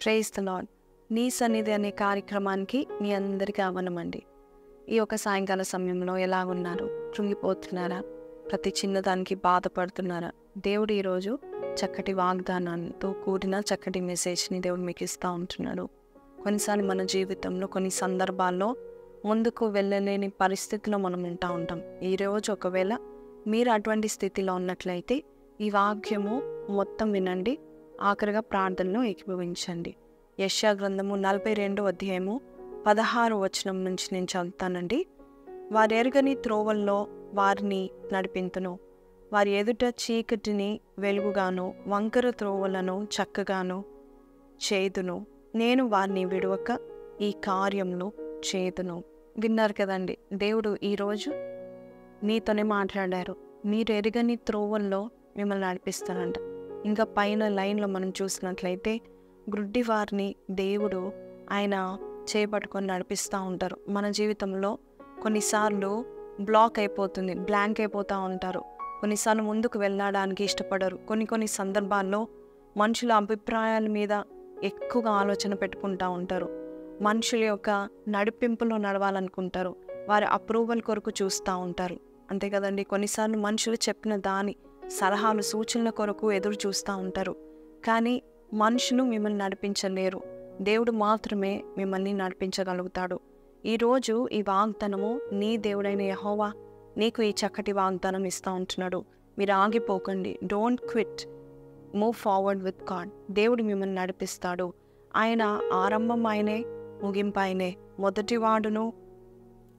Praise the lord. నీ సన్నిధి అనే కార్యక్రమానికి మీ అందరికీ ఆహ్వానమండి. ఈ యొక్క సాయంకాల సమయంలో ఎలా ఉన్నారు? కృంగిపోతున్నారా? ప్రతి చిన్నదానికి బాధపడుతున్నారా? దేవుడు ఈరోజు చక్కటి వాగ్దానాలతో కూడిన చక్కటి మెసేజ్ని దేవుడు మీకు ఇస్తూ ఉంటున్నాడు. కొన్నిసార్లు మన జీవితంలో కొన్ని సందర్భాల్లో ముందుకు వెళ్ళలేని పరిస్థితిలో మనం ఉంటాం. ఈరోజు ఒకవేళ మీరు అటువంటి స్థితిలో ఉన్నట్లయితే ఈ వాక్యము మొత్తం వినండి, ఆఖరిగా ప్రార్థనలో ఏకీభవించండి. యెషయా గ్రంథము 42వ అధ్యాయము 16వ వచనం నుంచి నేను చదువుతానండి. వారి ఎరుగని త్రోవల్లో వారిని నడిపింతును, వారి ఎదుట చీకటిని వెలుగుగాను వంకర త్రోవలను చక్కగాను చేదును, నేను వారిని విడవక ఈ కార్యమును చేదును. విన్నారు కదండి, దేవుడు ఈరోజు నీతోనే మాట్లాడారు. మీరు ఎరుగని త్రోవల్లో మిమ్మల్ని నడిపిస్తానంట. ఇంకా పైన లైన్లో మనం చూసినట్లయితే గ్రుడ్డి వారిని దేవుడు ఆయన చేపట్టుకొని నడిపిస్తూ ఉంటారు. మన జీవితంలో కొన్నిసార్లు బ్లాక్ అయిపోతుంది, బ్లాంక్ అయిపోతూ ఉంటారు. కొన్నిసార్లు ముందుకు వెళ్ళడానికి ఇష్టపడరు. కొన్ని సందర్భాల్లో మనుషుల అభిప్రాయాల మీద ఎక్కువగా ఆలోచన పెట్టుకుంటూ ఉంటారు. మనుషుల యొక్క నడిపింపులో నడవాలనుకుంటారు. వారి అప్రూవల్ కొరకు చూస్తూ ఉంటారు. అంతే కదండి, కొన్నిసార్లు మనుషులు చెప్పిన దాని సలహాలు సూచనల కొరకు ఎదురు చూస్తూ ఉంటారు. కానీ మనుషులు మిమ్మల్ని నడిపించలేరు, దేవుడు మాత్రమే మిమ్మల్ని నడిపించగలుగుతాడు. ఈరోజు ఈ వాగ్దానము నీ దేవుడైన యెహోవా నీకు ఈ చక్కటి వాగ్దానం ఇస్తూ ఉంటున్నాడు. మీరు ఆగిపోకండి, don't quit, move forward with God. దేవుడు మిమ్మల్ని నడిపిస్తాడు. ఆయన ఆరంభం ఆయనే, ముగింపు ఆయనే, మొదటివాడును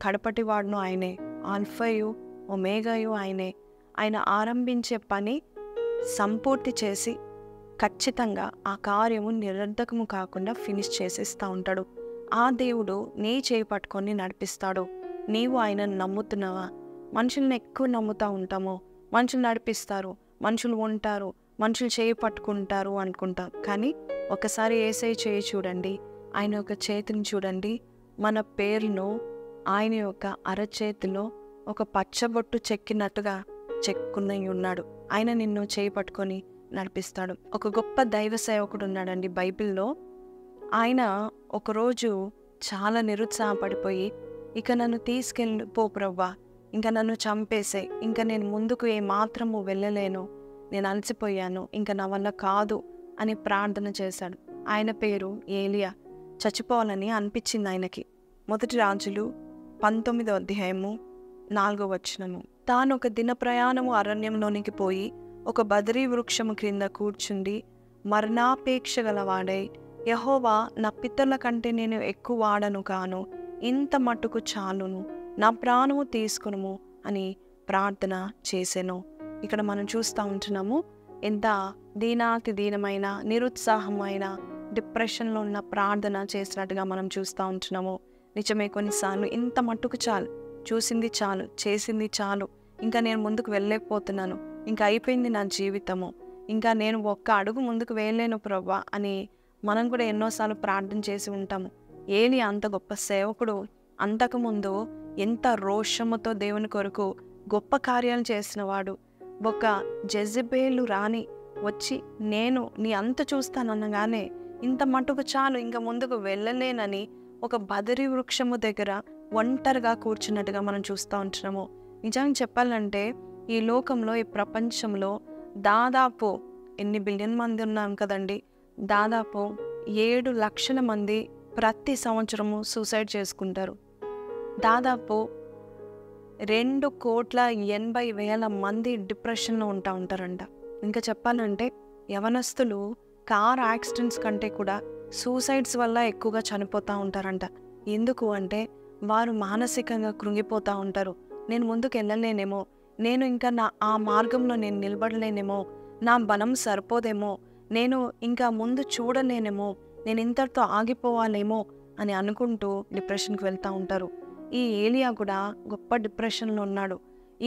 కడపటివాడును ఆయనే, ఆల్ఫయు ఒమేగాయు ఆయనే. ఆయన ఆరంభించే పని సంపూర్తి చేసి ఖచ్చితంగా ఆ కార్యము నిరర్ధకము కాకుండా ఫినిష్ చేసేస్తూ ఉంటాడు. ఆ దేవుడు నీ చేయి పట్టుకొని నడిపిస్తాడు. నీవు ఆయనను నమ్ముతున్నావా? మనుషుల్ని ఎక్కువ నమ్ముతూ ఉంటాము. మనుషులు నడిపిస్తారు, మనుషులు ఉంటారు, మనుషులు చేయి పట్టుకుంటారు అనుకుంటాం. కానీ ఒకసారి యేసయ్య చేయి చూడండి, ఆయన యొక్క చేతిని చూడండి. మన పేరును ఆయన యొక్క అరచేతిలో ఒక పచ్చబొట్టు చెక్కినట్టుగా చెక్కుని ఉన్నాడు. ఆయన నిన్ను చేయి పట్టుకొని నడిపిస్తాడు. ఒక గొప్ప దైవ సేవకుడు ఉన్నాడండి బైబిల్లో. ఆయన ఒకరోజు చాలా నిరుత్సాహపడిపోయి, ఇక నన్ను తీసుకెళ్ళిపో ప్రభువా, ఇంకా నన్ను చంపేసే, ఇంకా నేను ముందుకు ఏమాత్రము వెళ్ళలేను, నేను అలసిపోయాను, ఇంకా నా వల్ల కాదు అని ప్రార్థన చేశాడు. ఆయన పేరు ఏలియా. చచ్చిపోవాలని అనిపించింది ఆయనకి. మొదటి రాజులు 19వ అధ్యాయము 4వ వచనము. తాను ఒక దిన ప్రయాణము అరణ్యంలోనికి పోయి ఒక బదరీ వృక్షము క్రింద కూర్చుండి మరణాపేక్ష గలవాడై, యెహోవా, నా పితరుల కంటే నేను ఎక్కువ వాడను కాను, ఇంత మట్టుకు చాలును, నా ప్రాణము తీసుకును అని ప్రార్థన చేసెను. ఇక్కడ మనం చూస్తూ ఉంటున్నాము, ఎంత దీనాతి దీనమైన, నిరుత్సాహమైన, డిప్రెషన్లో ఉన్న ప్రార్థన చేసినట్టుగా మనం చూస్తూ ఉంటున్నాము. నిజమే, కొన్నిసార్లు ఇంత మట్టుకు చాలు, చూసింది చాలు, చేసింది చాలు, ఇంకా నేను ముందుకు వెళ్ళలేకపోతున్నాను, ఇంకా అయిపోయింది నా జీవితము, ఇంకా నేను ఒక్క అడుగు ముందుకు వేయలేను ప్రభువా అని మనం కూడా ఎన్నోసార్లు ప్రార్థన చేసి ఉంటాము. ఏలియా అంత గొప్ప సేవకుడు. అంతకుముందు ఎంత రోషముతో దేవుని కొరకు గొప్ప కార్యాలు చేసిన వాడు. ఒక జెజబేలు రాణి వచ్చి నేను నీ అంత చూస్తాననగానే ఇంత మటుకు చాలు, ఇంకా ముందుకు వెళ్ళలేనని ఒక బదరి వృక్షము దగ్గర ఒంటరిగా కూర్చున్నట్టుగా మనం చూస్తూ ఉంటున్నాము. నిజంగా చెప్పాలంటే ఈ లోకంలో, ఈ ప్రపంచంలో దాదాపు ఎన్ని బిలియన్ మంది ఉన్నాం కదండి, దాదాపు 7 లక్షల మంది ప్రతి సంవత్సరము సూసైడ్ చేసుకుంటారు. దాదాపు 2,80,00,000 మంది డిప్రెషన్లో ఉంటారంట. ఇంకా చెప్పాలంటే యవనస్తులు కార్ యాక్సిడెంట్స్ కంటే కూడా సూసైడ్స్ వల్ల ఎక్కువగా చనిపోతూ ఉంటారంట. ఎందుకు అంటే వారు మానసికంగా కృంగిపోతూ ఉంటారు. నేను ముందుకు వెళ్ళలేనేమో, నేను ఇంకా ఆ మార్గంలో నేను నిలబడలేనేమో, నా బలం సరిపోదేమో, నేను ఇంకా ముందు చూడలేనేమో, నేను ఇంతటితో ఆగిపోవాలేమో అని అనుకుంటూ డిప్రెషన్కి వెళ్తూ ఉంటారు. ఈ ఏలియా కూడా గొప్ప డిప్రెషన్లో ఉన్నాడు.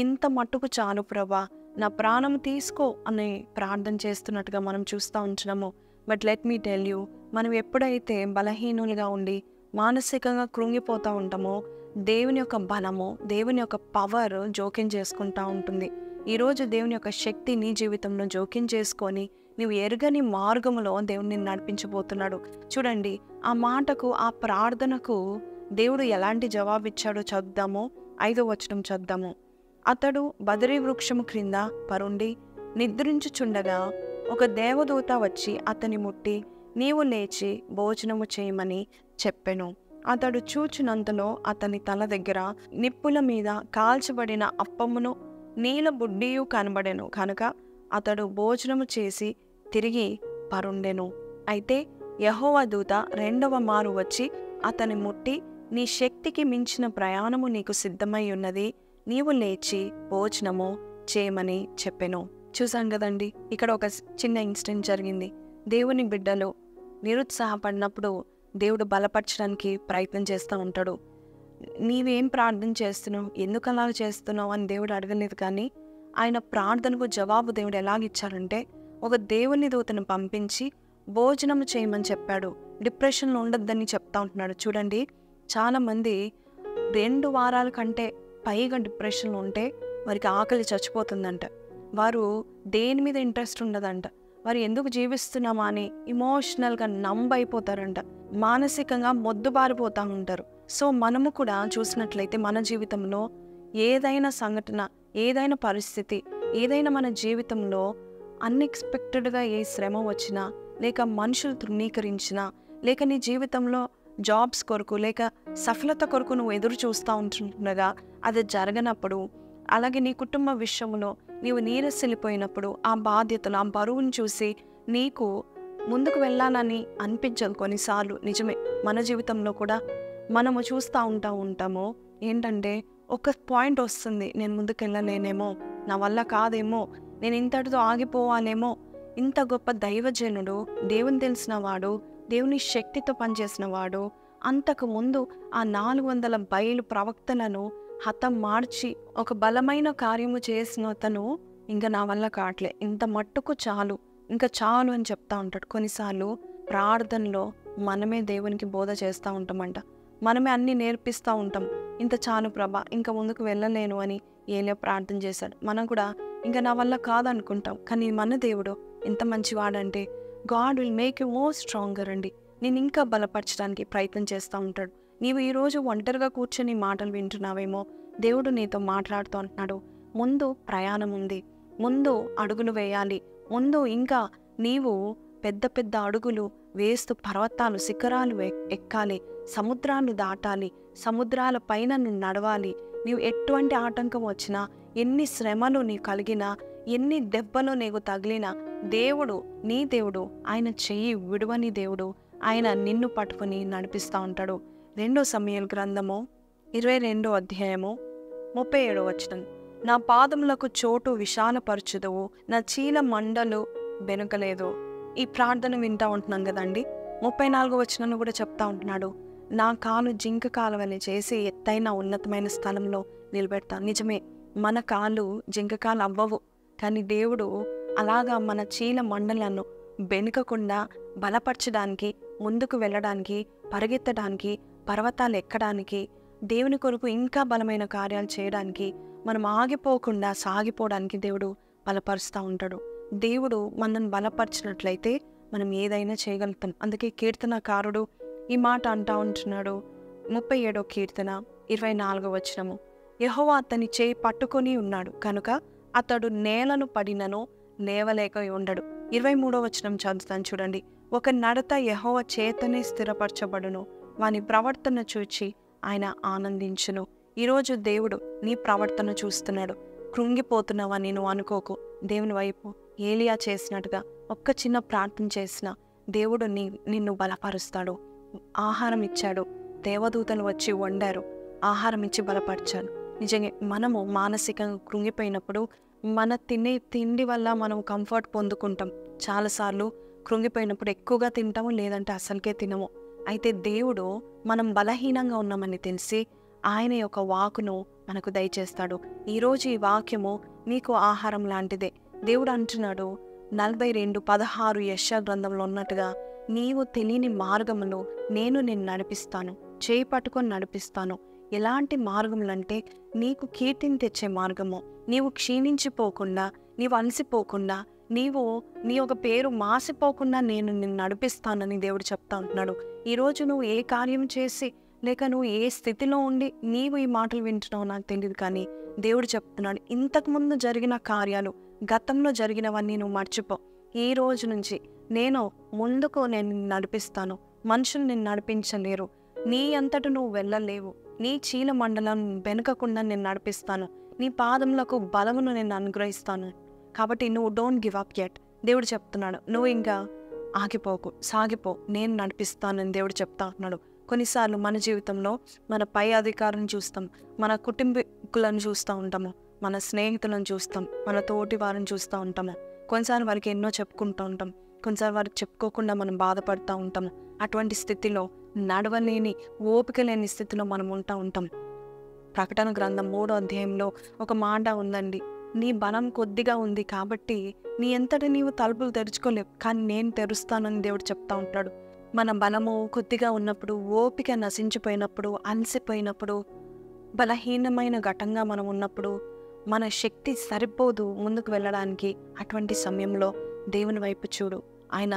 ఇంత మట్టుకు చాలు ప్రభా, నా ప్రాణం తీసుకో అని ప్రార్థన చేస్తున్నట్టుగా మనం చూస్తూ ఉంటున్నాము. But let me tell you, మనం ఎప్పుడైతే బలహీనులుగా ఉండి మానసికంగా కృంగిపోతూ ఉంటామో దేవుని యొక్క బలము, దేవుని యొక్క పవర్ జోక్యం చేసుకుంటూ ఉంటుంది. ఈరోజు దేవుని యొక్క శక్తి నీ జీవితంలో జోక్యం చేసుకొని నువ్వు ఎరుగని మార్గములో దేవుడు నిన్ను నడిపించబోతున్నాడు. చూడండి, ఆ మాటకు, ఆ ప్రార్థనకు దేవుడు ఎలాంటి జవాబు ఇచ్చాడో చదువుదాము. 5వ వచనం చదువుదాము. అతడు బదరీ వృక్షము క్రింద పరుండి నిద్రించుచుండగా ఒక దేవదూత వచ్చి అతని ముట్టి, నీవు లేచి భోజనము చేయమని చెప్పెను. అతడు చూచినంతలో అతని తల దగ్గర నిప్పుల మీద కాల్చబడిన అప్పమును నీల బుడ్డియు కనబడెను. కనుక అతడు భోజనము చేసి తిరిగి పరుండెను. అయితే యెహోవా దూత రెండవ మారు వచ్చి అతని ముట్టి, నీ శక్తికి మించిన ప్రయాణము నీకు సిద్ధమై ఉన్నది, నీవు లేచి భోజనము చేయమని చెప్పెను. చూసాం కదండి, ఇక్కడ ఒక చిన్న ఇన్సిడెంట్ జరిగింది. దేవుని బిడ్డలు నిరుత్సాహపడినప్పుడు దేవుడు బలపరచడానికి ప్రయత్నం చేస్తూ ఉంటాడు. నీవేం ప్రార్థన చేస్తున్నావు, ఎందుకు అలా చేస్తున్నావు అని దేవుడు అడగలేదు. కానీ ఆయన ప్రార్థనకు జవాబు దేవుడు ఎలాగిచ్చారంటే, ఒక దేవుని దూతను పంపించి భోజనం చేయమని చెప్పాడు. డిప్రెషన్లో ఉండొద్దని చెప్తా ఉంటున్నాడు. చూడండి, చాలామంది 2 వారాల కంటే పైగా డిప్రెషన్లో ఉంటే వారికి ఆకలి చచ్చిపోతుందంట. వారు దేని మీద ఇంట్రెస్ట్ ఉండదంట. వారు ఎందుకు జీవిస్తున్నామా అని ఇమోషనల్గా అయిపోతారంట. మానసికంగా మొద్దుబారిపోతూ ఉంటారు. సో మనము కూడా చూసినట్లయితే మన జీవితంలో ఏదైనా సంఘటన, ఏదైనా పరిస్థితి, ఏదైనా మన జీవితంలో అన్ఎక్స్పెక్టెడ్గా ఏ శ్రమ వచ్చినా, లేక మనుషులు తృణీకరించినా, లేక నీ జీవితంలో జాబ్స్ కొరకు లేక సఫలత కొరకు నువ్వు ఎదురు చూస్తూ ఉంటుండగా అది జరగనప్పుడు, అలాగే నీ కుటుంబ విషయంలో నీవు నీరసిల్లిపోయినప్పుడు, ఆ బాధ్యతలు, ఆ బరువును చూసి నీకు ముందుకు వెళ్ళాలని అనిపించదు కొన్నిసార్లు. నిజమే, మన జీవితంలో కూడా మనము చూస్తూ ఉంటాము. ఏంటంటే ఒక పాయింట్ వస్తుంది, నేను ముందుకు వెళ్ళలేనేమో, నా వల్ల కాదేమో, నేను ఇంతటితో ఆగిపోవాలేమో. ఇంత గొప్ప దైవజనుడు, దేవుని తెలిసిన వాడు, దేవుని శక్తితో పనిచేసిన వాడు, అంతకు ముందు ఆ 400 బయలు ప్రవక్తలను హతం మార్చి ఒక బలమైన కార్యము చేసిన అతను ఇంకా నా వల్ల కావట్లే, ఇంత మట్టుకు చాలు, ఇంకా చాలు అని చెప్తా ఉంటాడు. కొన్నిసార్లు ప్రార్థనలో మనమే దేవునికి బోధ చేస్తూ ఉంటామంట. మనమే అన్నీ నేర్పిస్తూ ఉంటాం. ఇంత చాలు ప్రభా, ఇంకా ముందుకు వెళ్ళలేను అని ఏలియా ప్రార్థన చేశాడు. మనం కూడా ఇంకా నా వల్ల కాదనుకుంటాం. కానీ మన దేవుడు ఎంత మంచివాడంటే, God will make you more stronger అండి. నేను ఇంకా బలపరచడానికి ప్రయత్నం చేస్తూ ఉంటాడు. నీవు ఈరోజు ఒంటరిగా కూర్చొని మాటలు వింటున్నావేమో, దేవుడు నీతో మాట్లాడుతూ అంటున్నాడు. ముందు ప్రయాణం ఉంది, ముందు అడుగులు వేయాలి, ముందు ఇంకా నీవు పెద్ద పెద్ద అడుగులు వేస్తూ పర్వతాలు, శిఖరాలు ఎక్కాలి, సముద్రాలు దాటాలి, సముద్రాల పైన నువ్వు నడవాలి. నీవు ఎటువంటి ఆటంకం వచ్చినా, ఎన్ని శ్రమలు నీకు కలిగినా, ఎన్ని దెబ్బలు నీకు తగిలినా, దేవుడు, నీ దేవుడు, ఆయన చెయ్యి విడువని దేవుడు, ఆయన నిన్ను పట్టుకుని నడిపిస్తూ ఉంటాడు. 2 సమూయేలు గ్రంథము 22వ అధ్యాయము 37వ వచనం. నా పాదములకు చోటు విశాలపరచుదువు, నా చీల మండలు వెనుకలేదు. ఈ ప్రార్థన వింటూ ఉంటున్నాం కదండి. 34వ వచనం కూడా చెప్తా ఉంటున్నాడు, నా కాలు జింక కాలు వలె చేసి ఎత్తైన ఉన్నతమైన స్థలంలో నిలబెడతాను. నిజమే, మన కాలు జింక కాలు అవ్వవు, కానీ దేవుడు అలాగా మన చీల మండలను బెనుకకుండా బలపరచడానికి, ముందుకు వెళ్ళడానికి, పరిగెత్తడానికి, పర్వతాలు ఎక్కడానికి, దేవుని కొరకు ఇంకా బలమైన కార్యాలు చేయడానికి, మనం ఆగిపోకుండా సాగిపోవడానికి దేవుడు బలపరుస్తూ ఉంటాడు. దేవుడు మనల్ని బలపరిచినట్లయితే మనం ఏదైనా చేయగలుగుతాం. అందుకే కీర్తనకారుడు ఈ మాట అంటా ఉంటున్నాడు. 37వ కీర్తన 24వ వచనము. యెహోవా అతని చేయి పట్టుకొని ఉన్నాడు కనుక అతడు నేలను పడినను లేవలేక ఉండడు. 23వ వచనం చదువుతాను చూడండి. ఒక నడత యెహోవా చేతనే స్థిరపరచబడును, వాని ప్రవర్తన చూచి ఆయన ఆనందించును. ఈరోజు దేవుడు నీ ప్రవర్తన చూస్తున్నాడు. కృంగిపోతున్నావని నువ్వు అనుకోకు. దేవుని వైపు ఏలియా చేసినట్టుగా ఒక్క చిన్న ప్రార్థన చేసిన దేవుడు నిన్ను బలపరుస్తాడు. ఆహారం ఇచ్చాడు, దేవదూతలు వచ్చి వండారు, ఆహారం ఇచ్చి బలపరిచాడు. నిజంగా మనము మానసికంగా కృంగిపోయినప్పుడు మన తిండి వల్ల మనం కంఫర్ట్ పొందుకుంటాం. చాలాసార్లు కృంగిపోయినప్పుడు ఎక్కువగా తింటాము, లేదంటే అసలుకే తినము. అయితే దేవుడు మనం బలహీనంగా ఉన్నామని తెలిసి ఆయన యొక్క వాకును మనకు దయచేస్తాడు. ఈరోజు ఈ వాక్యము నీకు ఆహారం లాంటిదే. దేవుడు అంటున్నాడు 42:16 యెషయా గ్రంథంలో ఉన్నట్టుగా, నీవు తెలియని మార్గములో నేను నిన్ను నడిపిస్తాను, చేయి పట్టుకొని నడిపిస్తాను. ఎలాంటి మార్గములంటే నీకు కీర్తిని తెచ్చే మార్గము. నీవు క్షీణించిపోకుండా, నీవు అలసిపోకుండా, నీవు నీ యొక్క పేరు మాసిపోకుండా నేను నిన్ను నడిపిస్తానని దేవుడు చెప్తా ఉంటున్నాడు. ఈరోజు నువ్వు ఏ కార్యం చేసి లేక నువ్వు ఏ స్థితిలో ఉండి నీవు ఈ మాటలు వింటున్నావు నాకు తెలియదు, కానీ దేవుడు చెప్తున్నాడు, ఇంతకుముందు జరిగిన కార్యాలు, గతంలో జరిగినవన్నీ నువ్వు మర్చిపో. ఈ రోజు నుంచి నేను ముందుకు నేను నిన్ను నడిపిస్తాను. మనుషులు నిన్ను నడిపించలేరు. నీ అంతట నువ్వు వెళ్ళలేవు. నీ చీల మండలం వెనుకకుండా నేను నడిపిస్తాను. నీ పాదములకు బలమును నేను అనుగ్రహిస్తాను. కాబట్టి నువ్వు డోంట్ గివ్ అప్ యెట్. దేవుడు చెప్తున్నాడు, నువ్వు ఇంకా ఆగిపోకు, సాగిపో, నేను నడిపిస్తానని దేవుడు చెప్తా ఉంటున్నాడు. కొన్నిసార్లు మన జీవితంలో మన పై అధికారులను చూస్తాం, మన కుటుంబీకులను చూస్తూ ఉంటాము, మన స్నేహితులను చూస్తాం, మన తోటి వారిని చూస్తూ ఉంటాము. కొన్నిసార్లు వారికి ఎన్నో చెప్పుకుంటూ ఉంటాం, కొన్నిసార్లు వారికి చెప్పుకోకుండా మనం బాధపడుతూ ఉంటాము. అటువంటి స్థితిలో నడవలేని, ఓపిక లేని స్థితిలో మనం ఉంటాం. ప్రకటన గ్రంథం 3వ అధ్యాయంలో ఒక మాట ఉందండి, నీ బలం కొద్దిగా ఉంది కాబట్టి నీ ఎంతటి నీవు తలుపులు తెరుచుకోలేవు, కానీ నేను తెరుస్తానని దేవుడు చెప్తా ఉంటాడు. మన బలము కొద్దిగా ఉన్నప్పుడు, ఓపిక నశించిపోయినప్పుడు, అలసిపోయినప్పుడు, బలహీనమైన ఘటంగా మనం ఉన్నప్పుడు, మన శక్తి సరిపోదు ముందుకు వెళ్ళడానికి. అటువంటి సమయంలో దేవుని వైపు చూడు. ఆయన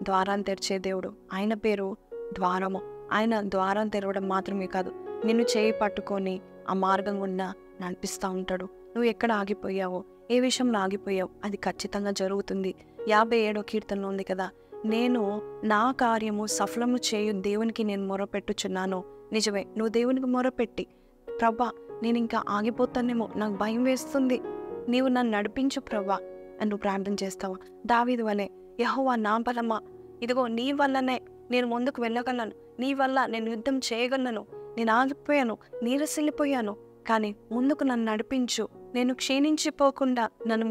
ద్వారాన్ని తెరిచే దేవుడు. ఆయన పేరు ద్వారము. ఆయన ద్వారం తెరవడం మాత్రమే కాదు, నిన్ను చేయి పట్టుకొని ఆ మార్గం గుండా నడిపిస్తూ ఉంటాడు. నువ్వు ఎక్కడ ఆగిపోయావో, ఏ విషయంలో ఆగిపోయావు, అది ఖచ్చితంగా జరుగుతుంది. 57వ కీర్తనలో ఉంది కదా, నేను నా కార్యము సఫలము చేయు దేవునికి నేను మొరపెట్టుచున్నాను. నిజమే, నువ్వు దేవునికి మొరపెట్టి, ప్రభా నేను ఇంకా ఆగిపోతానేమో, నాకు భయం వేస్తుంది, నీవు నన్ను నడిపించు ప్రభా అని నువ్వు ప్రార్థన చేస్తావా? దావీదు వలె, యెహోవా నా బలమా, ఇదిగో నీ వల్లనే నేను ముందుకు వెళ్ళగలను, నీ వల్ల నేను యుద్ధం చేయగలను, నేను ఆగిపోయాను, నీరసిల్లిపోయాను, కానీ ముందుకు నన్ను నడిపించు, నేను క్షీణించిపోకుండా నన్ను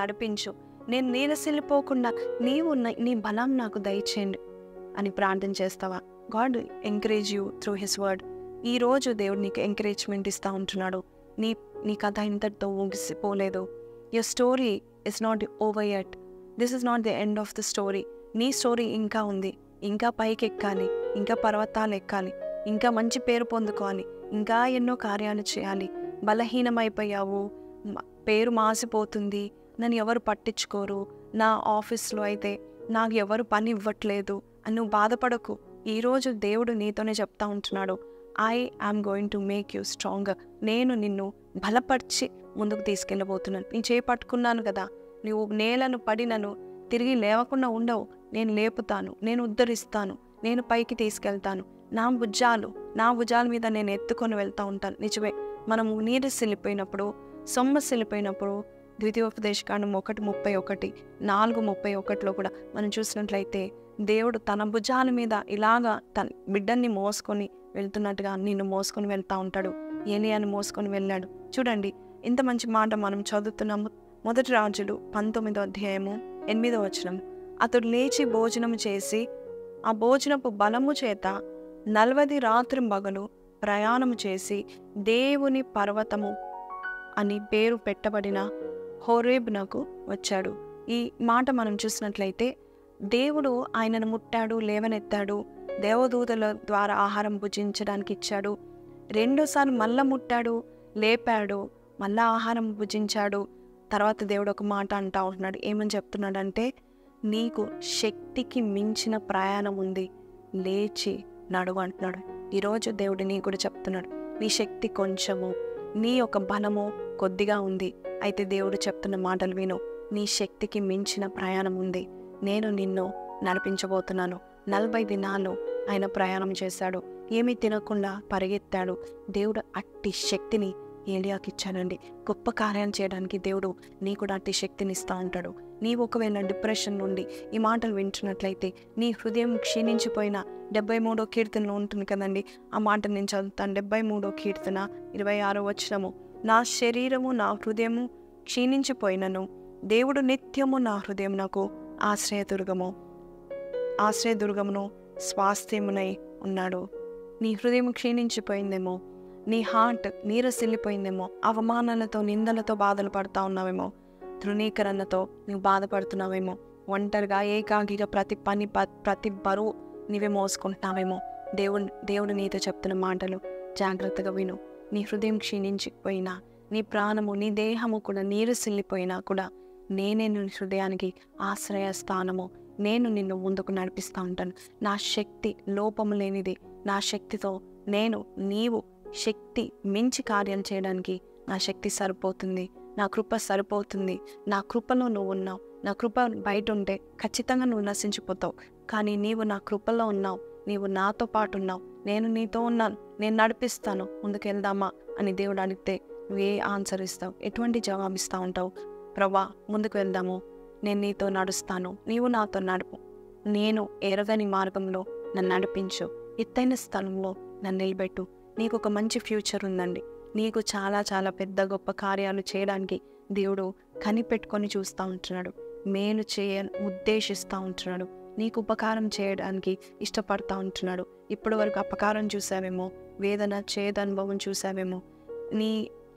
నడిపించు, నేను నీరసిల్లిపోకుండా నీవు నీ బలం నాకు దయచేయండి అని ప్రార్థన చేస్తావా? God encourage you through his word. ఈరోజు దేవుడు నీకు ఎంకరేజ్మెంట్ ఇస్తూ ఉంటున్నాడు. నీ కథ ఇంతటితో ముగిసిపోలేదు. Your story is not over yet. This is not the end of the story. నీ స్టోరీ ఇంకా ఉంది. ఇంకా పైకి ఎక్కాలి, ఇంకా పర్వతాలు ఎక్కాలి, ఇంకా మంచి పేరు పొందుకోవాలి, ఇంకా ఎన్నో కార్యాలు చేయాలి. బలహీనమైపోయావు, పేరు మాసిపోతుంది, నన్ను ఎవరు పట్టించుకోరు, నా ఆఫీస్లో అయితే నాకు ఎవరు పని ఇవ్వట్లేదు అని నువ్వు బాధపడకు. ఈరోజు దేవుడు నీతోనే చెప్తా ఉంటున్నాడు, I am going to make you stronger. నేను నిన్ను బలపరిచి ముందుకు తీసుకెళ్ళబోతున్నాను. నేను చేపట్టుకున్నాను కదా, నువ్వు నేలను పడినను తిరిగి లేవకుండా ఉండవు. నేను లేపుతాను, నేను ఉద్ధరిస్తాను, నేను పైకి తీసుకెళ్తాను. నా భుజాల మీద నేను ఎత్తుకొని వెళ్తూ ఉంటాను. నిజమే, మనము నీరసిల్లిపోయినప్పుడు, సొమ్మసిల్లిపోయినప్పుడు, ద్వితీయోపదేశకాండం 1:31, 4:31లో కూడా మనం చూసినట్లయితే దేవుడు తన భుజాల మీద ఇలాగా తన బిడ్డల్ని మోసుకొని వెళ్తున్నట్టుగా నిన్ను మోసుకొని వెళ్తూ ఉంటాడు. ఏలియాను మోసుకొని వెళ్ళాడు. చూడండి, ఇంత మంచి మాట మనం చదువుతున్నాము. 1 రాజులు 19వ అధ్యాయము 8వ వచనం. అతడు లేచి భోజనము చేసి ఆ భోజనపు బలము చేత 40 రాత్రింబగలు ప్రయాణము చేసి దేవుని పర్వతము అని పేరు పెట్టబడిన హోరేబునకు వచ్చాడు. ఈ మాట మనం చూసినట్లయితే దేవుడు ఆయనను ముట్టాడు, లేవనెత్తాడు, దేవదూతల ద్వారా ఆహారం భుజించడానికి ఇచ్చాడు. 2సార్లు మళ్ళా ముట్టాడు, లేపాడు, మళ్ళా ఆహారం భుజించాడు. తర్వాత దేవుడు ఒక మాట అంటా ఉంటున్నాడు. ఏమని చెప్తున్నాడంటే, నీకు శక్తికి మించిన ప్రయాణం ఉంది, లేచి నడువు అంటున్నాడు. ఈరోజు దేవుడు నీ కూడా చెప్తున్నాడు, నీ శక్తి కొంచెము, నీ యొక్క బలము కొద్దిగా ఉంది. అయితే దేవుడు చెప్తున్న మాటలు విను. నీ శక్తికి మించిన ప్రయాణం ఉంది. నేను నిన్ను నడిపించబోతున్నాను. 40 దినాలు ఆయన ప్రయాణం చేశాడు. ఏమీ తినకుండా పరిగెత్తాడు. దేవుడు అట్టి శక్తిని ఏలియాకి ఇచ్చాడండి. గొప్ప కార్యాలు చేయడానికి దేవుడు నీ కూడా అట్టి శక్తిని ఇస్తూ ఉంటాడు. నీవు ఒకవేళ డిప్రెషన్ నుండి ఈ మాటలు వింటున్నట్లయితే, నీ హృదయం క్షీణించిపోయిన 73వ కీర్తనలో ఉంటుంది కదండి, ఆ మాట నేను చదువుతాను. 73వ కీర్తన 26వ వచనము. నా శరీరము నా హృదయము క్షీణించిపోయినను దేవుడు నిత్యము నా హృదయం నాకు ఆశ్రయదుర్గమును స్వాస్థ్యమునై ఉన్నాడు. నీ హృదయం క్షీణించిపోయిందేమో, నీ హార్ట్ నీరసిల్లిపోయిందేమో, అవమానాలతో నిందలతో బాధలు పడుతూ ఉన్నావేమో, తృణీకరణతో నువ్వు బాధపడుతున్నావేమో, ఒంటరిగా ఏకాకిగా ప్రతి బరువు నీవే మోసుకుంటున్నావేమో. దేవుడు నీతో చెప్తున్న మాటలు జాగ్రత్తగా విను. నీ హృదయం క్షీణించిపోయినా, నీ ప్రాణము, నీ దేహము కూడా నీరసిల్లిపోయినా కూడా నేనే నీ హృదయానికి ఆశ్రయ స్థానము. నేను నిన్ను ముందుకు నడిపిస్తూ ఉంటాను. నా శక్తి లోపము లేనిది. నా శక్తితో నీవు శక్తి మించి కార్యాలు చేయడానికి నా శక్తి సరిపోతుంది. నా కృప సరిపోతుంది. నా కృపలో నువ్వు ఉన్నావు. నా కృప బయట ఉంటే ఖచ్చితంగా నువ్వు నశించిపోతావు. కానీ నీవు నా కృపలో ఉన్నావు. నీవు నాతో పాటు ఉన్నావు. నేను నీతో ఉన్నాను. నేను నడిపిస్తాను. ముందుకు వెళ్దామా అని దేవుడు అడిగితే నువ్వు ఏ ఆన్సర్ ఇస్తావు? ఎటువంటి జవాబు ఇస్తూ ఉంటావు? ప్రభా, ముందుకు వెళ్దాము. నేను నీతో నడుస్తాను. నీవు నాతో నడుపు. నేను ఎరగని మార్గంలో నన్ను నడిపించు. ఎత్తైన స్థలంలో నన్ను నిలబెట్టు. నీకు ఒక మంచి ఫ్యూచర్ ఉందండి. నీకు చాలా చాలా పెద్ద గొప్ప కార్యాలు చేయడానికి దేవుడు కనిపెట్టుకొని చూస్తూ ఉంటున్నాడు. మేలు ఉద్దేశిస్తూ ఉంటున్నాడు. నీకు ఉపకారం చేయడానికి ఇష్టపడతా ఉంటున్నాడు. ఇప్పటి వరకు అపకారం చూసావేమో, వేదన చేదనుభవం చూసావేమో. నీ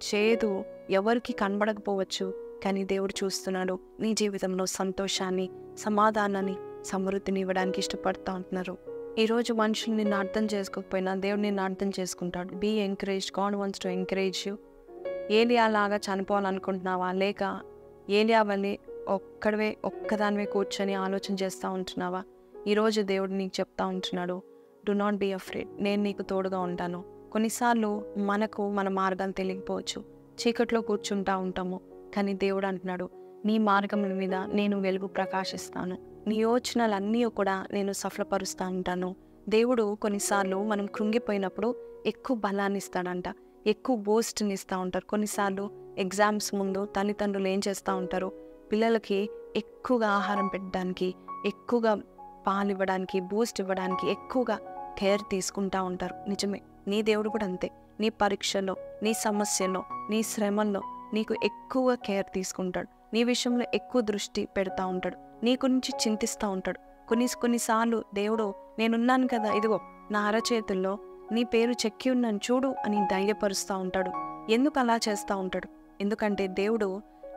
చేదు ఎవరికి కనబడకపోవచ్చు, కానీ దేవుడు చూస్తున్నాడు. నీ జీవితంలో సంతోషాన్ని, సమాధానాన్ని, సమృద్ధిని ఇవ్వడానికి ఇష్టపడతా ఉంటున్నారు. ఈరోజు మనుషులు నిన్ను అర్థం చేసుకోకపోయినా దేవుడు నిన్ను అర్థం చేసుకుంటాడు. Be encourage. God wants to encourage you. ఏలియా లాగా చనిపోవాలనుకుంటున్నావా? లేక ఏలియా వల్లే ఒక్కదానివే కూర్చొని ఆలోచన చేస్తూ ఉంటున్నావా? ఈరోజు దేవుడు నీకు చెప్తా ఉంటున్నాడు, డు నాట్ బీ అఫ్రేడ్. నేను నీకు తోడుగా ఉంటాను. కొన్నిసార్లు మనకు మన మార్గం తెలియకపోవచ్చు. చీకట్లో కూర్చుంటా ఉంటాము. కానీ దేవుడు అంటున్నాడు, నీ మార్గముల మీద నేను వెలుగు ప్రకాశిస్తాను. నీ యోచనలన్నీ కూడా నేను సఫలపరుస్తూ ఉంటాను. దేవుడు కొన్నిసార్లు మనం కృంగిపోయినప్పుడు ఎక్కువ బలాన్ని ఇస్తాడంట. ఎక్కువ బూస్ట్ని ఇస్తూ ఉంటారు. కొన్నిసార్లు ఎగ్జామ్స్ ముందు తల్లిదండ్రులు ఏం చేస్తూ ఉంటారు? పిల్లలకి ఎక్కువగా ఆహారం పెట్టడానికి, ఎక్కువగా పాలు ఇవ్వడానికి, బూస్ట్ ఇవ్వడానికి ఎక్కువగా కేర్ తీసుకుంటూ ఉంటారు. నిజమే, నీ దేవుడు కూడా అంతే. నీ పరీక్షల్లో, నీ సమస్యల్లో, నీ శ్రమల్లో నీకు ఎక్కువ కేర్ తీసుకుంటాడు. నీ విషయంలో ఎక్కువ దృష్టి పెడతా ఉంటాడు. నీ గురించి చింతిస్తూ ఉంటాడు. కొన్నిసార్లు దేవుడు, నేనున్నాను కదా, ఇదిగో నా అరచేతుల్లో నీ పేరు చెక్కి ఉన్నాను చూడు అని ధైర్యపరుస్తూ ఉంటాడు. ఎందుకు అలా చేస్తూ ఉంటాడు? ఎందుకంటే దేవుడు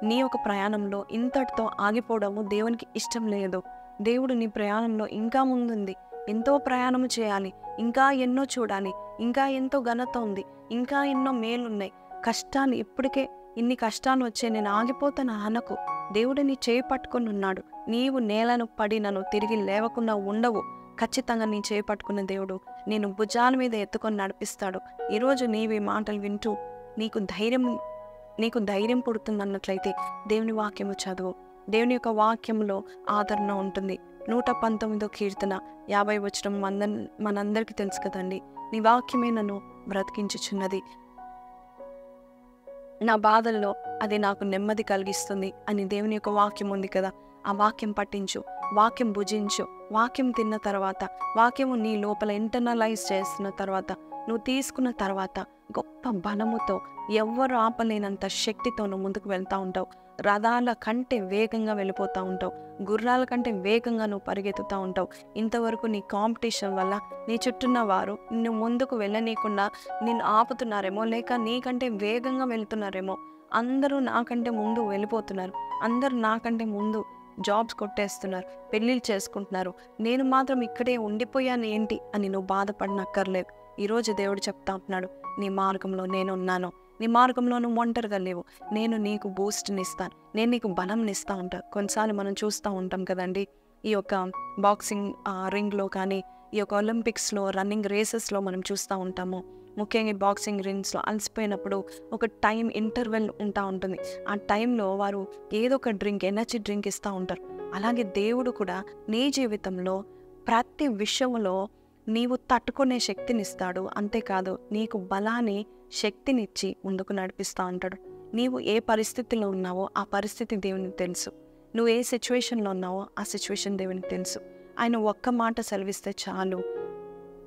నీ ఒక ప్రయాణంలో ఇంతటితో ఆగిపోవడము దేవునికి ఇష్టం లేదు. దేవుడు నీ ప్రయాణంలో ఇంకా ముందుంది. ఎంతో ప్రయాణం చేయాలి, ఇంకా ఎన్నో చూడాలి, ఇంకా ఎంతో ఘనత ఉంది, ఇంకా ఎన్నో మేలున్నాయి. కష్టాలు ఇప్పటికే ఇన్ని కష్టాలు వచ్చే నేను ఆగిపోతాను అనకు. దేవుడు నీ చేయి పట్టుకొని ఉన్నాడు. నీవు నేలను పడినను తిరిగి లేవకుండా ఉండవు. ఖచ్చితంగా నీ చేయి పట్టుకున్న దేవుడు నేను భుజాల మీద ఎత్తుకొని నడిపిస్తాడు. ఈరోజు నీవి మాటలు వింటూ నీకు ధైర్యం పుడుతుందన్నట్లయితే దేవుని వాక్యము చదువు. దేవుని యొక్క వాక్యంలో ఆదరణ ఉంటుంది. 119వ కీర్తన 50 వచనం మనందరికీ తెలుసు కదండి. నీ వాక్యమే నన్ను బ్రతికించుచున్నది, నా బాధల్లో అది నాకు నెమ్మది కలిగిస్తుంది అని దేవుని యొక్క వాక్యం ఉంది కదా. ఆ వాక్యం పఠించు, వాక్యం భుజించు. వాక్యం తిన్న తర్వాత, వాక్యము నీ లోపల ఇంటర్నలైజ్ చేస్తున్న తర్వాత, నువ్వు తీసుకున్న తర్వాత గొప్ప బలముతో, ఎవ్వరు ఆపలేనంత శక్తితో నువ్వు ముందుకు వెళ్తూ ఉంటావు. రథాల కంటే వేగంగా వెళ్ళిపోతూ ఉంటావు. గుర్రాల కంటే వేగంగా నువ్వు పరిగెత్తుతూ ఉంటావు. ఇంతవరకు నీ కాంపిటీషన్ వల్ల నీ చుట్టూన్న వారు నిన్ను ముందుకు వెళ్ళనీయకుండా నిన్ను ఆపుతున్నారేమో, లేక నీకంటే వేగంగా వెళ్తున్నారేమో. అందరూ నాకంటే ముందు వెళ్ళిపోతున్నారు, అందరూ నాకంటే ముందు జాబ్స్ కొట్టేస్తున్నారు, పెళ్ళిళ్ళు చేసుకుంటున్నారు, నేను మాత్రం ఇక్కడే ఉండిపోయాను ఏంటి అని నువ్వు బాధపడనక్కర్లేదు. ఈరోజు దేవుడు చెప్తా ఉంటున్నాడు, నీ మార్గంలో నేను ఉన్నాను. నీ మార్గంలో నువ్వు ఒంటరిగా లేవు. నేను నీకు బూస్ట్ని ఇస్తాను, నేను నీకు బలంని ఇస్తూ ఉంటాను. కొన్నిసార్లు మనం చూస్తూ ఉంటాం కదండి, ఈ యొక్క బాక్సింగ్ రింగ్లో కానీ, ఈ యొక్క ఒలింపిక్స్లో, రన్నింగ్ రేసెస్లో మనం చూస్తూ ఉంటాము. ముఖ్యంగా ఈ బాక్సింగ్ రింగ్స్లో అలసిపోయినప్పుడు ఒక టైం ఇంటర్వెల్ ఉంటా ఉంటుంది. ఆ టైంలో వారు ఏదో ఒక ఎనర్జీ డ్రింక్ ఇస్తూ ఉంటారు. అలాగే దేవుడు కూడా నీ జీవితంలో ప్రతి విషయంలో నీవు తట్టుకునే శక్తిని ఇస్తాడు. అంతేకాదు నీకు బలాన్ని, శక్తినిచ్చి ముందుకు నడిపిస్తూ ఉంటాడు. నీవు ఏ పరిస్థితిలో ఉన్నావో ఆ పరిస్థితి దేవునికి తెలుసు. నువ్వు ఏ సిచ్యువేషన్లో ఉన్నావో ఆ సిచ్యువేషన్ దేవునికి తెలుసు. ఆయన ఒక్క మాట సెలవిస్తే చాలు,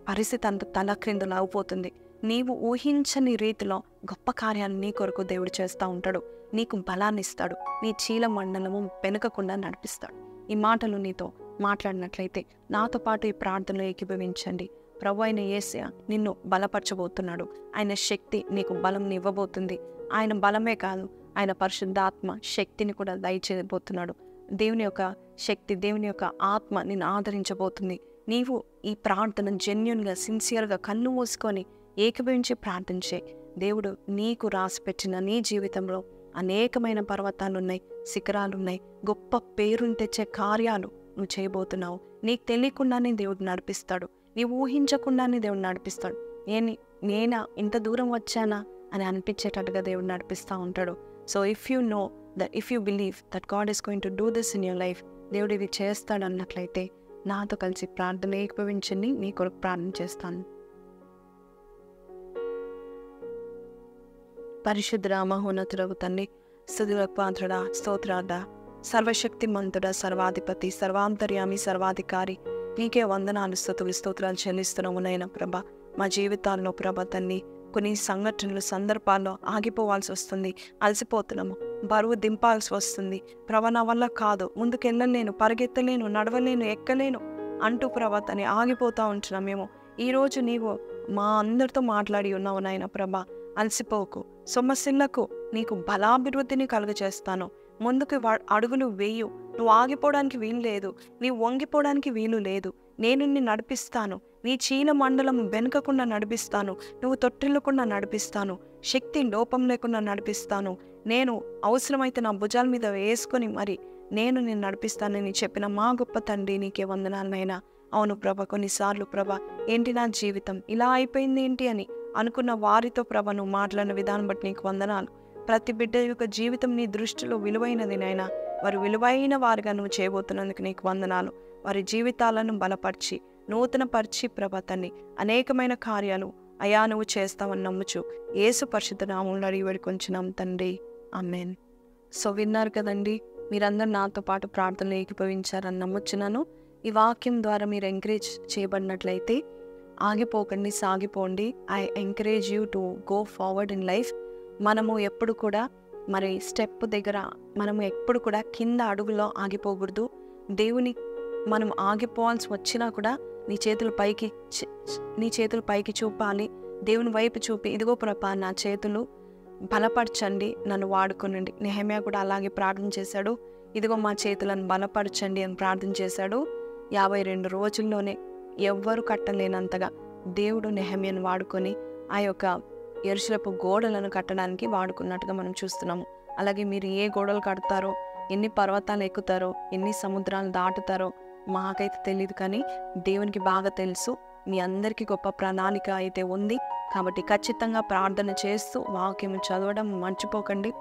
పరిస్థితి అంత తలక్రిందులు అయిపోతుంది. నీవు ఊహించని రీతిలో గొప్ప కార్యాన్ని నీ కొరకు దేవుడు చేస్తూ ఉంటాడు. నీకు బలాన్ని ఇస్తాడు. నీ చీల మండలము వెనుకకుండా నడిపిస్తాడు. ఈ మాటలు నీతో మాట్లాడినట్లయితే నాతో పాటు ఈ ప్రార్థనలో ఏకీభవించండి. ప్రభు అయిన యేసయ్య నిన్ను బలపరచబోతున్నాడు. ఆయన శక్తి నీకు బలం ఇవ్వబోతుంది. ఆయన బలమే కాదు, ఆయన పరిశుద్ధాత్మ శక్తిని కూడా దయచేయబోతున్నాడు. దేవుని యొక్క శక్తి, దేవుని యొక్క ఆత్మ నిన్ను ఆదరించబోతుంది. నీవు ఈ ప్రార్థన జెన్యూన్గా, సిన్సియర్గా కన్ను మూసుకొని ఏకీభవించి ప్రార్థించే దేవుడు నీకు రాసిపెట్టిన నీ జీవితంలో అనేకమైన పర్వతాలు ఉన్నాయి, శిఖరాలు ఉన్నాయి, గొప్ప పేరుని తెచ్చే కార్యాలు నువ్వు చేయబోతున్నావు. నీకు తెలియకుండానే దేవుడు నడిపిస్తాడు, నీవు ఊహించకుండానే దేవుడు నడిపిస్తాడు. నేనా ఇంత దూరం వచ్చానా అని అనిపించేటట్టుగా దేవుడు నడిపిస్తూ ఉంటాడు. So if you believe that God is going to do this in your life, దేవుడు ఇది చేస్తాడు అన్నట్లయితే నాతో కలిసి ప్రార్థన ఏకీభవించండి. నీ కొరకు ప్రార్థన చేస్తాను. పరిశుద్ధ మహోన్నతుడగు తండ్రి, స్తుతులకు పాత్రుడా, స్తోత్రార్థ, సర్వశక్తి మంతుడా, సర్వాధిపతి, సర్వాంతర్యామి, సర్వాధికారి, నీకే వందనాలు, స్తుతులు, స్తోత్రాలు చెల్లిస్తున్నాము నైనా ప్రభ. మా జీవితాల్లో ప్రభ తండ్రి కొన్ని సంఘటనలు, సందర్భాల్లో ఆగిపోవాల్సి వస్తుంది, అలసిపోతున్నాము, బరువు దింపాల్సి వస్తుంది. ప్రభ నా వల్ల కాదు, ముందుకెళ్ళలేను, పరిగెత్తలేను, నడవలేను, ఎక్కలేను అంటూ ప్రభ తని ఆగిపోతూ ఉంటున్నాం మేము. ఈరోజు నీవు మా అందరితో మాట్లాడి ఉన్నావు నాయన ప్రభ. అలసిపోకు, సొమ్మసిల్లకు, నీకు బలాభివృద్ధిని కలుగజేస్తాను. ముందుకు అడుగులు వేయు, నువ్వు ఆగిపోవడానికి వీలు లేదు, నీవు వంగిపోవడానికి వీలు లేదు. నేను నిన్ను నడిపిస్తాను, నీ చీల మండలం వెనుకకుండా నడిపిస్తాను, నువ్వు తొట్టిల్లకుండా నడిపిస్తాను, శక్తి లోపం లేకుండా నడిపిస్తాను. నేను అవసరమైతే నా భుజాల మీద వేసుకొని మరి నేను నిన్ను నడిపిస్తానని చెప్పిన మా గొప్ప తండ్రి, నీకే వందనాలనైనా. అవును ప్రభ, కొన్నిసార్లు ప్రభ ఏంటి నా జీవితం ఇలా అయిపోయింది ఏంటి అని అనుకున్న వారితో ప్రభ నువ్వు మాట్లాడిన విధానం బట్టి నీకు వందనాలు. ప్రతి బిడ్డ యొక్క జీవితం నీ దృష్టిలో విలువైనది నాయనా. వారు విలువైన వారుగా నువ్వు చేయబోతున్నందుకు నీకు వందనాలు. వారి జీవితాలను బలపరిచి నూతనపరిచి ప్రభ తండ్రి అనేకమైన కార్యాలు అయా నువ్వు చేస్తావని నమ్ముచు యేసు పరిశుద్ధ నామములో అడిగి వేడుకొంచున్నాం తండ్రి, ఆమేన్. సో విన్నారు కదండి, మీరందరూ నాతో పాటు ప్రార్థనలు ఏకీభవించారని నమ్ముచున్నాను. ఈ వాక్యం ద్వారా మీరు ఎంకరేజ్ చేయబడినట్లయితే ఆగిపోకండి, సాగిపోండి. I encourage you to go forward in life. మనము ఎప్పుడు కూడా మరి స్టెప్ దగ్గర మనము ఎప్పుడు కూడా కింద అడుగులో ఆగిపోకూడదు. దేవుని మనం ఆగిపోవాల్సి వచ్చినా కూడా నీ చేతులు పైకి చూపాలి. దేవుని వైపు చూపి, ఇదిగో ప్రభా నా చేతులు బలపరచండి, నన్ను వాడుకోనండి. నెహెమ్యా కూడా అలాగే ప్రార్థన చేశాడు. ఇదిగో మా చేతులను బలపరచండి అని ప్రార్థన చేశాడు. 52 రోజుల్లోనే ఎవ్వరు కట్టలేనంతగా దేవుడు నెహెమ్యాను వాడుకొని ఆ యొక్క యెరూషలేము గోడలను కట్టడానికి వాడుకున్నట్టుగా మనం చూస్తున్నాము. అలాగే మీరు ఏ గోడలు కడతారో, ఎన్ని పర్వతాలు ఎక్కుతారో, ఎన్ని సముద్రాలు దాటుతారో మాకైతే తెలియదు, కానీ దేవునికి బాగా తెలుసు. మీ అందరికీ గొప్ప ప్రణాళిక అయితే ఉంది. కాబట్టి ఖచ్చితంగా ప్రార్థన చేస్తూ వాక్యం చదవడం మర్చిపోకండి.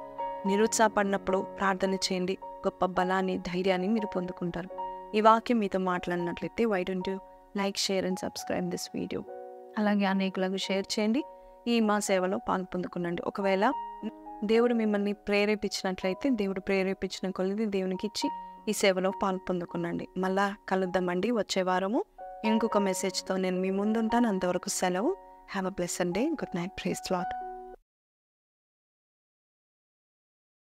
నిరుత్సాహపడినప్పుడు ప్రార్థన చేయండి, గొప్ప బలాన్ని, ధైర్యాన్ని మీరు పొందుకుంటారు. ఈ వాక్యం మీతో మాట్లాడినట్లయితే why don't you like, share and subscribe this video. అలాగే అనేకులకు షేర్ చేయండి. ఈ మా సేవలో పాల్పొందుకునండి. ఒకవేళ దేవుడు మిమ్మల్ని ప్రేరేపించినట్లయితే, దేవుడు ప్రేరేపించిన కొలది దేవునికి ఇచ్చి ఈ సేవలో పాల్పొందుకునండి. మళ్ళా కలుద్దామండి వచ్చే వారము ఇంకొక మెసేజ్తో నేను మీ ముందుంటాను. అంతవరకు సెలవు. Have a blessed day. Good night. Praise the lord.